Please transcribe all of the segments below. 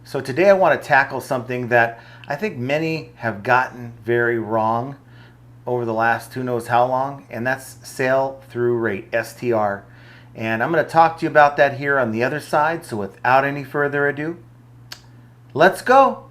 So today I want to tackle something that I think many have gotten very wrong over the last who knows how long, and that's sale through rate, STR. And I'm going to talk to you about that here on the other side. So without any further ado, let's go.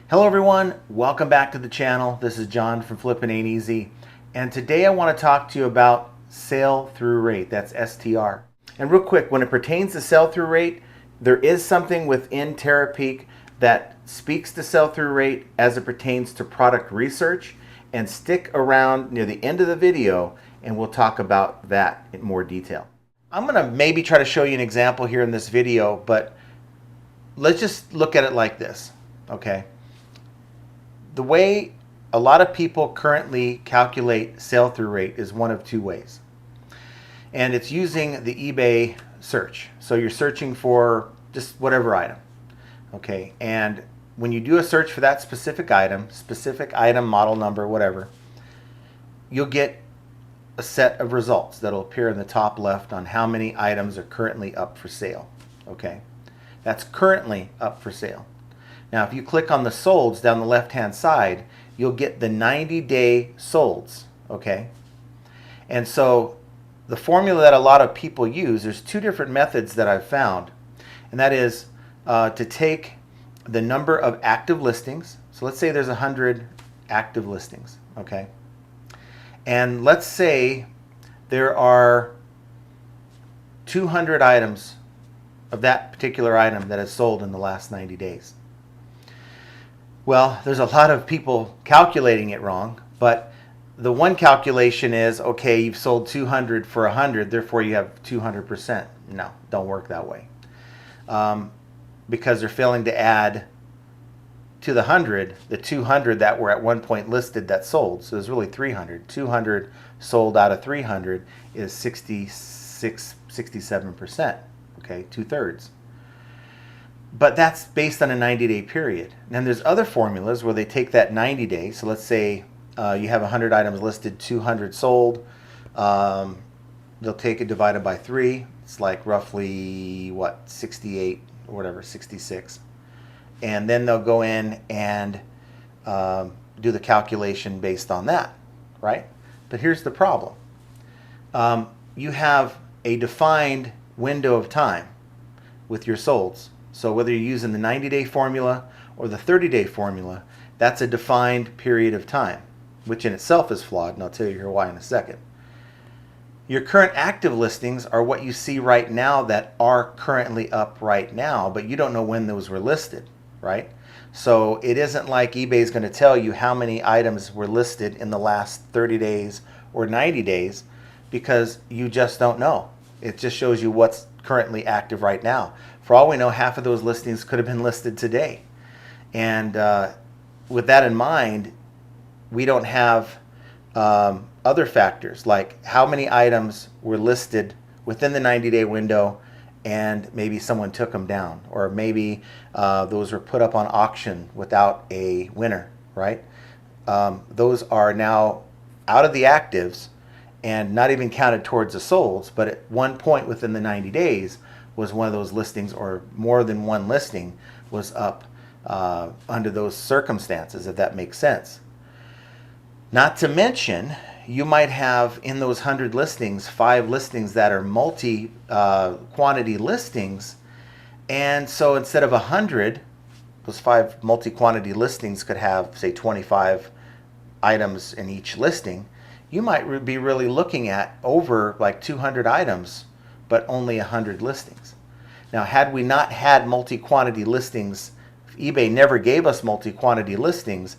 Hello everyone, welcome back to the channel. This is John from Flippin' Ain't Easy, and today I want to talk to you about sale through rate, that's STR. And real quick, when it pertains to sell through rate, there is something within Terapeak that speaks to sell through rate as it pertains to product research, and stick around near the end of the video and we'll talk about that in more detail. I'm going to maybe try to show you an example here in this video, but let's just look at it like this, okay? The way a lot of people currently calculate sale through rate is one of two ways. And it's using the eBay search. So you're searching for just whatever item. Okay, and when you do a search for that specific item, model number, whatever, you'll get a set of results that'll appear in the top left on how many items are currently up for sale. Okay, that's currently up for sale. Now, if you click on the solds down the left-hand side, you'll get the 90-day solds, okay? And so the formula that a lot of people use, there's two different methods that I've found, and that is to take the number of active listings. So let's say there's 100 active listings, okay? And let's say there are 200 items of that particular item that has sold in the last 90 days. Well, there's a lot of people calculating it wrong, but the one calculation is, okay, you've sold 200 for 100, therefore you have 200%. No, don't work that way. Because they're failing to add to the 100, the 200 that were at one point listed that sold. So there's really 300. 200 sold out of 300 is 67%, okay, 2/3. But that's based on a 90-day period. And then there's other formulas where they take that 90 days. So let's say you have 100 items listed, 200 sold. They'll take it divided by 3. It's like roughly, what, 68 or whatever, 66. And then they'll go in and do the calculation based on that, right? But here's the problem. You have a defined window of time with your solds. So whether you're using the 90-day formula or the 30-day formula, that's a defined period of time, which in itself is flawed, and I'll tell you here why in a second. Your current active listings are what you see right now that are currently up right now, but you don't know when those were listed, right? So it isn't like eBay is going to tell you how many items were listed in the last 30 days or 90 days because you just don't know. It just shows you what's currently active right now. For all we know, half of those listings could have been listed today. And with that in mind, we don't have other factors like how many items were listed within the 90-day window and maybe someone took them down, or maybe those were put up on auction without a winner, right? Those are now out of the actives and not even counted towards the solds, but at one point within the 90 days was one of those listings, or more than one listing was up under those circumstances, if that makes sense. Not to mention, you might have in those 100 listings, 5 listings that are multi-quantity listings, and so instead of 100, those 5 multi-quantity listings could have, say, 25 items in each listing. You might be really looking at over like 200 items, but only 100 listings. Now, had we not had multi-quantity listings, if eBay never gave us multi-quantity listings,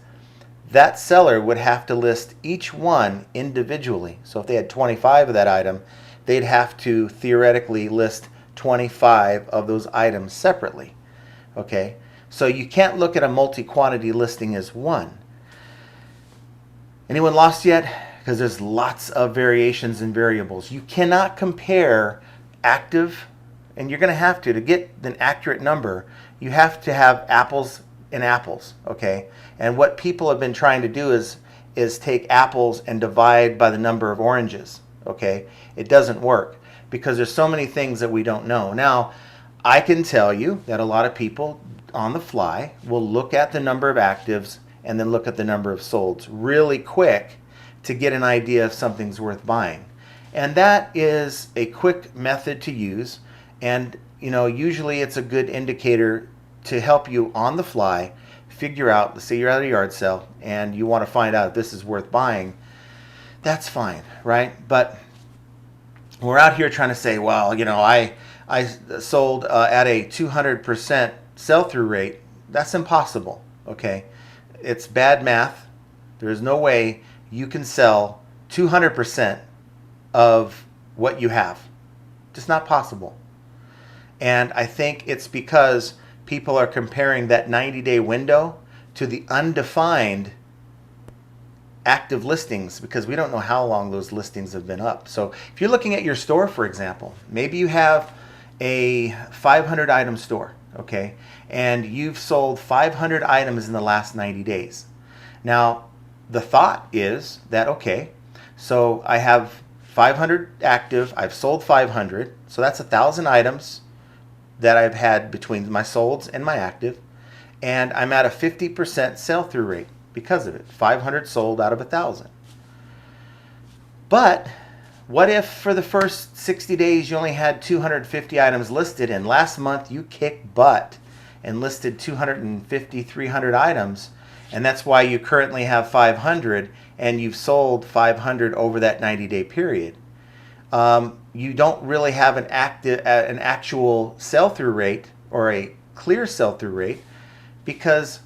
that seller would have to list each one individually. So if they had 25 of that item, they'd have to theoretically list 25 of those items separately. Okay, so you can't look at a multi-quantity listing as one. Anyone lost yet? Because there's lots of variations and variables. You cannot compare active, and you're going to have to get an accurate number, you have to have apples and apples, okay? And what people have been trying to do is is take apples and divide by the number of oranges. Okay, it doesn't work because there's so many things that we don't know. Now, I can tell you that a lot of people on the fly will look at the number of actives and then look at the number of solds really quick to get an idea if something's worth buying. And that is a quick method to use, and usually it's a good indicator to help you on the fly figure out, let's say you're at a yard sale and you want to find out if this is worth buying. That's fine, right? But we're out here trying to say, well, I sold at a 200% sell-through rate. That's impossible, okay? It's bad math. There's no way you can sell 200% of what you have. Just not possible. And I think it's because people are comparing that 90-day window to the undefined active listings, because we don't know how long those listings have been up. So if you're looking at your store, for example, maybe you have a 500 item store, okay, and you've sold 500 items in the last 90 days. Now, the thought is that, okay, so I have 500 active, I've sold 500, so that's 1,000 items that I've had between my solds and my active, and I'm at a 50% sell-through rate because of it. 500 sold out of 1,000. But what if for the first 60 days you only had 250 items listed, and last month you kicked butt and listed 250, 300 items, and that's why you currently have 500 and you've sold 500 over that 90-day period? You don't really have an actual sell-through rate or a clear sell-through rate, because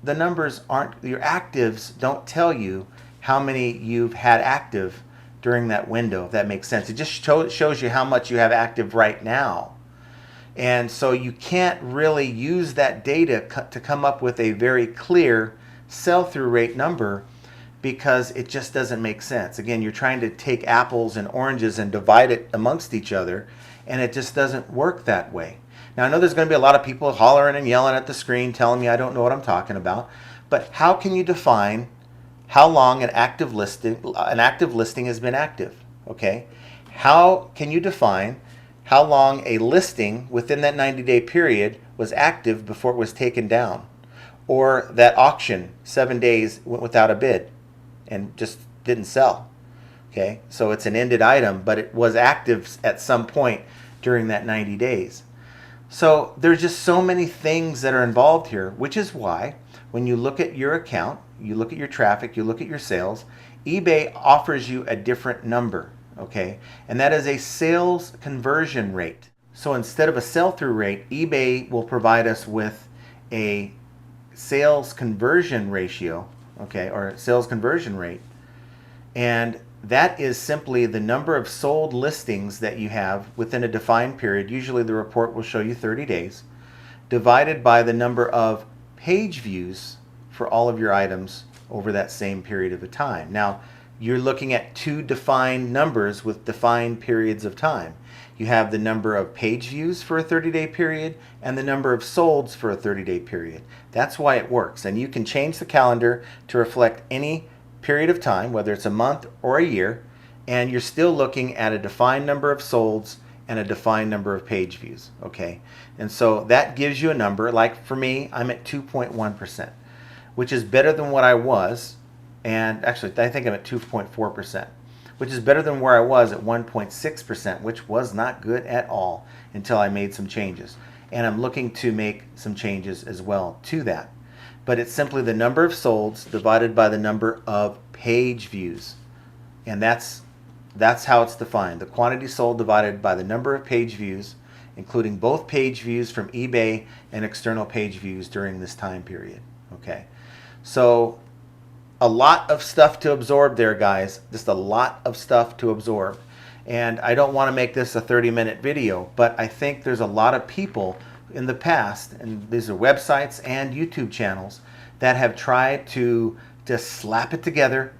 the numbers aren't, your actives don't tell you how many you've had active during that window, if that makes sense. It just shows you how much you have active right now. And so you can't really use that data to come up with a very clear sell-through rate number, because it just doesn't make sense. Again, you're trying to take apples and oranges and divide it amongst each other, and it just doesn't work that way. Now, I know there's going to be a lot of people hollering and yelling at the screen telling me I don't know what I'm talking about, but how can you define how long an active listing has been active? Okay? How can you define how long a listing within that 90-day period was active before it was taken down? Or that auction 7 days went without a bid and just didn't sell. Okay, so it's an ended item, but it was active at some point during that 90 days. So there's just so many things that are involved here, which is why when you look at your account, you look at your traffic, you look at your sales, eBay offers you a different number, okay? And that is a sales conversion rate. So instead of a sell-through rate, eBay will provide us with a sales conversion ratio, okay, or sales conversion rate. And that is simply the number of sold listings that you have within a defined period. Usually the report will show you 30 days, divided by the number of page views for all of your items over that same period of time. Now, you're looking at two defined numbers with defined periods of time. You have the number of page views for a 30-day period and the number of solds for a 30-day period. That's why it works. And you can change the calendar to reflect any period of time, whether it's a month or a year, and you're still looking at a defined number of solds and a defined number of page views, okay? And so that gives you a number. Like for me, I'm at 2.1%, which is better than what I was, and actually I think I'm at 2.4%, which is better than where I was at 1.6%, which was not good at all until I made some changes. And I'm looking to make some changes as well to that. But it's simply the number of solds divided by the number of page views. And that's how it's defined. The quantity sold divided by the number of page views, including both page views from eBay and external page views during this time period. Okay, so a lot of stuff to absorb there, guys. Just a lot of stuff to absorb. And I don't want to make this a 30-minute video, but I think there's a lot of people in the past, and these are websites and YouTube channels, that have tried to just slap it together,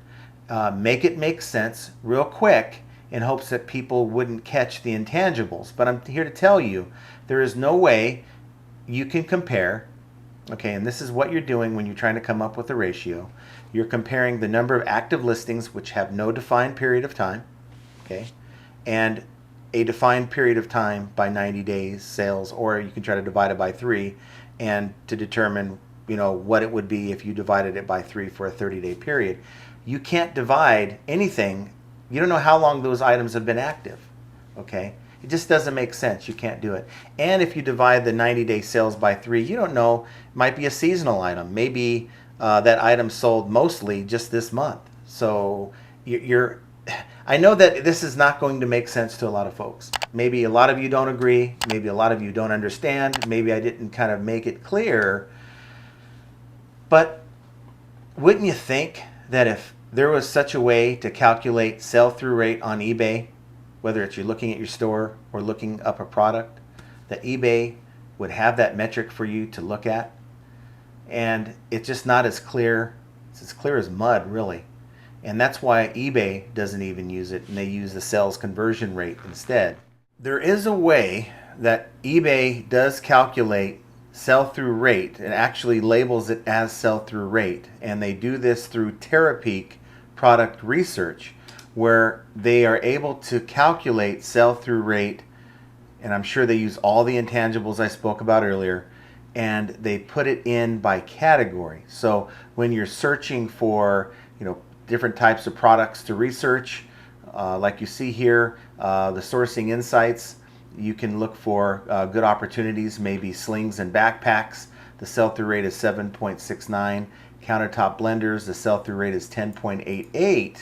make it make sense real quick in hopes that people wouldn't catch the intangibles. But I'm here to tell you, there is no way you can compare, okay, and this is what you're doing when you're trying to come up with a ratio. you're comparing the number of active listings which have no defined period of time, okay, and a defined period of time by 90 days sales, or you can try to divide it by 3 and to determine, what it would be if you divided it by 3 for a 30-day period. You can't divide anything. You don't know how long those items have been active, okay? It just doesn't make sense. You can't do it. And if you divide the 90-day sales by 3, you don't know. It might be a seasonal item. Maybe that item sold mostly just this month. So I know that this is not going to make sense to a lot of folks. Maybe a lot of you don't agree. Maybe a lot of you don't understand. Maybe I didn't kind of make it clear. But wouldn't you think that if there was such a way to calculate sell-through rate on eBay, whether it's you're looking at your store or looking up a product, that eBay would have that metric for you to look at? And it's just not as clear. It's as clear as mud, really. And that's why eBay doesn't even use it, and they use the sales conversion rate instead. There is a way that eBay does calculate sell-through rate and actually labels it as sell-through rate. And they do this through Terapeak product research, where they are able to calculate sell-through rate. And I'm sure they use all the intangibles I spoke about earlier, and they put it in by category. So when you're searching for, different types of products to research, like you see here, the sourcing insights, you can look for good opportunities, maybe slings and backpacks. The sell-through rate is 7.69. Countertop blenders, the sell-through rate is 10.88.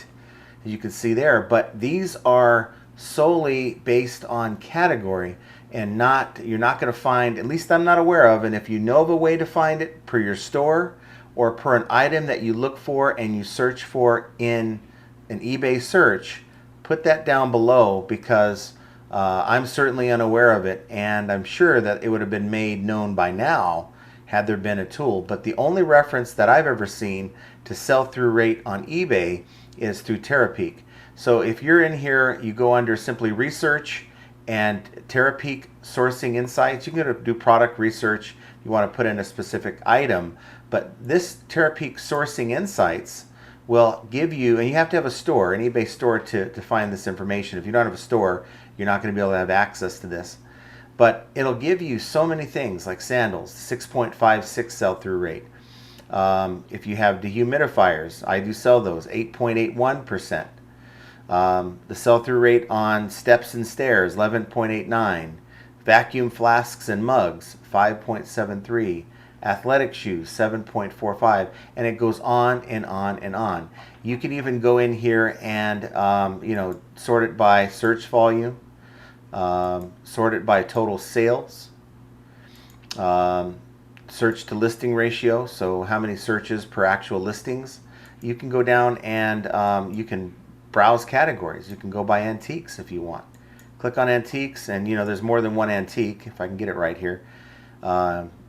As you can see there, but these are solely based on category, and you're not going to find, at least I'm not aware of, and if you know of a way to find it per your store or per an item that you look for and you search for in an eBay search, put that down below, because I'm certainly unaware of it, and I'm sure that it would have been made known by now had there been a tool. But the only reference that I've ever seen to sell-through rate on eBay is through Terapeak. So if you're in here, you go under simply research and Terapeak sourcing insights. You can do product research. You want to put in a specific item, but this Terapeak sourcing insights will give you, and you have to have a store, an eBay store, to find this information. If you don't have a store, you're not going to be able to have access to this. But it'll give you so many things, like sandals, 6.56 sell-through rate. If you have dehumidifiers, I do sell those, 8.81%. The sell-through rate on steps and stairs, 11.89. Vacuum flasks and mugs, 5.73. Athletic shoes, 7.45. And it goes on and on and on. You can even go in here and sort it by search volume, sort it by total sales, search to listing ratio, so how many searches per actual listings. You can go down and you can browse categories. You can go by antiques if you want. Click on antiques, and there's more than one antique, if I can get it right here.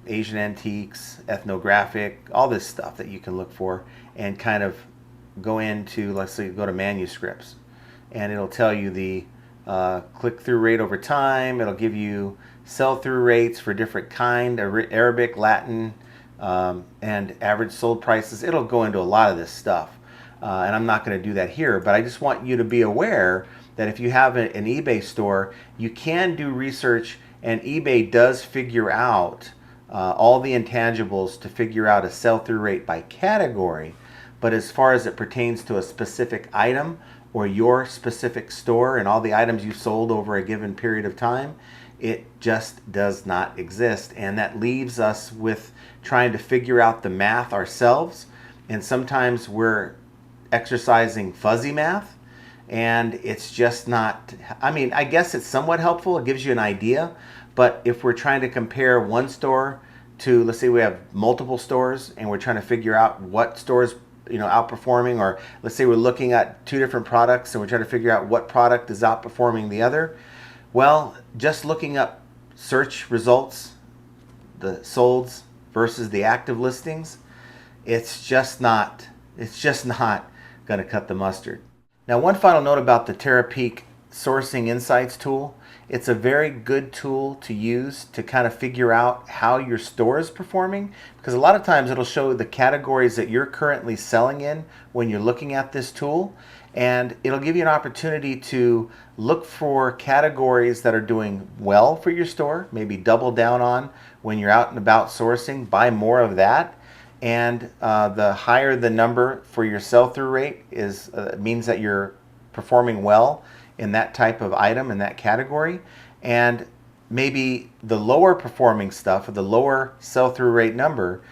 Asian antiques, ethnographic, all this stuff that you can look for, and kind of go into, let's say, go to manuscripts, and it'll tell you the click-through rate over time. It'll give you sell-through rates for different kind, Arabic, Latin, and average sold prices. It'll go into a lot of this stuff, and I'm not going to do that here, but I just want you to be aware that if you have an eBay store, you can do research, and eBay does figure out all the intangibles to figure out a sell-through rate by category. But as far as it pertains to a specific item or your specific store and all the items you sold over a given period of time, it just does not exist. And that leaves us with trying to figure out the math ourselves. And sometimes we're exercising fuzzy math, and it's just not, I guess it's somewhat helpful. It gives you an idea. But if we're trying to compare one store to, let's say we have multiple stores and we're trying to figure out what stores outperforming, or let's say we're looking at two different products and we're trying to figure out what product is outperforming the other, well, just looking up search results, the solds versus the active listings, it's just not going to cut the mustard. Now, one final note about the Terapeak sourcing insights tool. It's a very good tool to use to kind of figure out how your store is performing, because a lot of times it'll show the categories that you're currently selling in when you're looking at this tool, and it'll give you an opportunity to look for categories that are doing well for your store, maybe double down on when you're out and about sourcing, buy more of that. And the higher the number for your sell-through rate is means that you're performing well in that type of item, in that category. And maybe the lower performing stuff, or the lower sell-through rate number,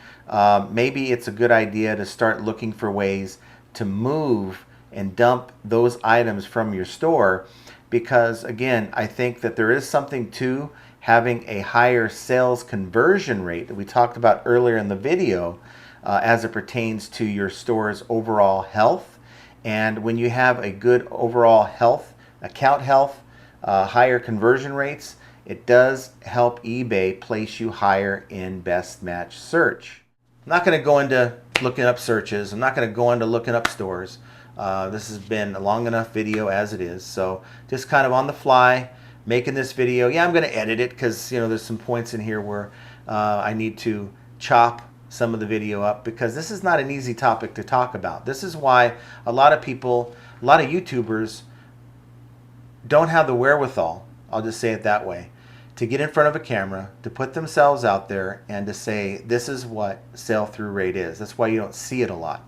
maybe it's a good idea to start looking for ways to move and dump those items from your store, because again, I think that there is something to having a higher sales conversion rate that we talked about earlier in the video, as it pertains to your store's overall health. And when you have a good overall health, account health, higher conversion rates, it does help eBay place you higher in best match search. I'm not going to go into looking up searches. I'm not going to go into looking up stores. This has been a long enough video as it is. So just kind of on the fly, making this video. Yeah, I'm going to edit it because there's some points in here where I need to chop some of the video up, because this is not an easy topic to talk about. This is why a lot of people, a lot of YouTubers don't have the wherewithal, I'll just say it that way, to get in front of a camera, to put themselves out there and to say, this is what sell-through rate is. That's why you don't see it a lot.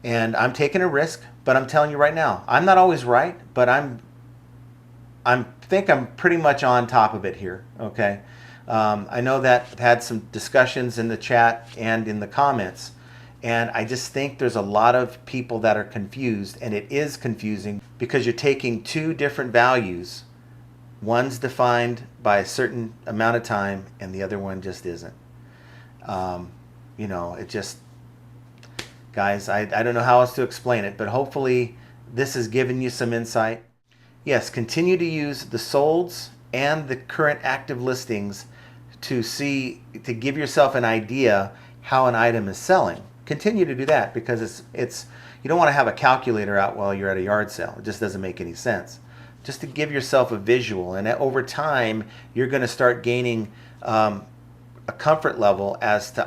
And I'm taking a risk, but I'm telling you right now, I'm not always right, but I think I'm pretty much on top of it here, okay? I know that I've had some discussions in the chat and in the comments, and I just think there's a lot of people that are confused, and it is confusing because you're taking two different values. One's defined by a certain amount of time, and the other one just isn't. It just, guys, I don't know how else to explain it, but hopefully this has given you some insight. Yes, continue to use the solds and the current active listings to give yourself an idea how an item is selling. Continue to do that, because it's you don't want to have a calculator out while you're at a yard sale. It just doesn't make any sense. Just to give yourself a visual, and over time you're going to start gaining a comfort level as to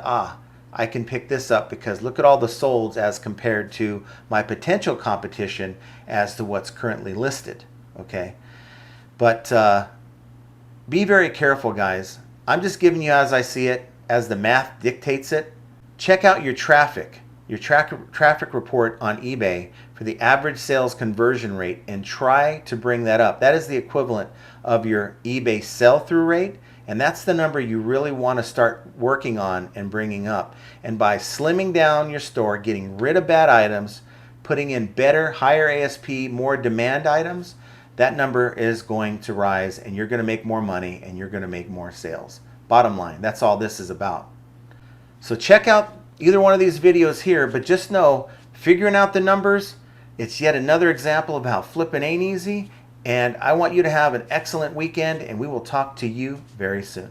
I can pick this up because look at all the solds as compared to my potential competition as to what's currently listed. Okay, but be very careful, guys. I'm just giving you as I see it, as the math dictates it. Check out your traffic report on eBay for the average sales conversion rate, and try to bring that up. That is the equivalent of your eBay sell-through rate, and that's the number you really want to start working on and bringing up. And by slimming down your store, getting rid of bad items, putting in better, higher ASP, more demand items, that number is going to rise, and you're going to make more money, and you're going to make more sales. Bottom line, that's all this is about. So check out either one of these videos here, but just know, figuring out the numbers, it's yet another example of how flipping ain't easy. And I want you to have an excellent weekend, and we will talk to you very soon.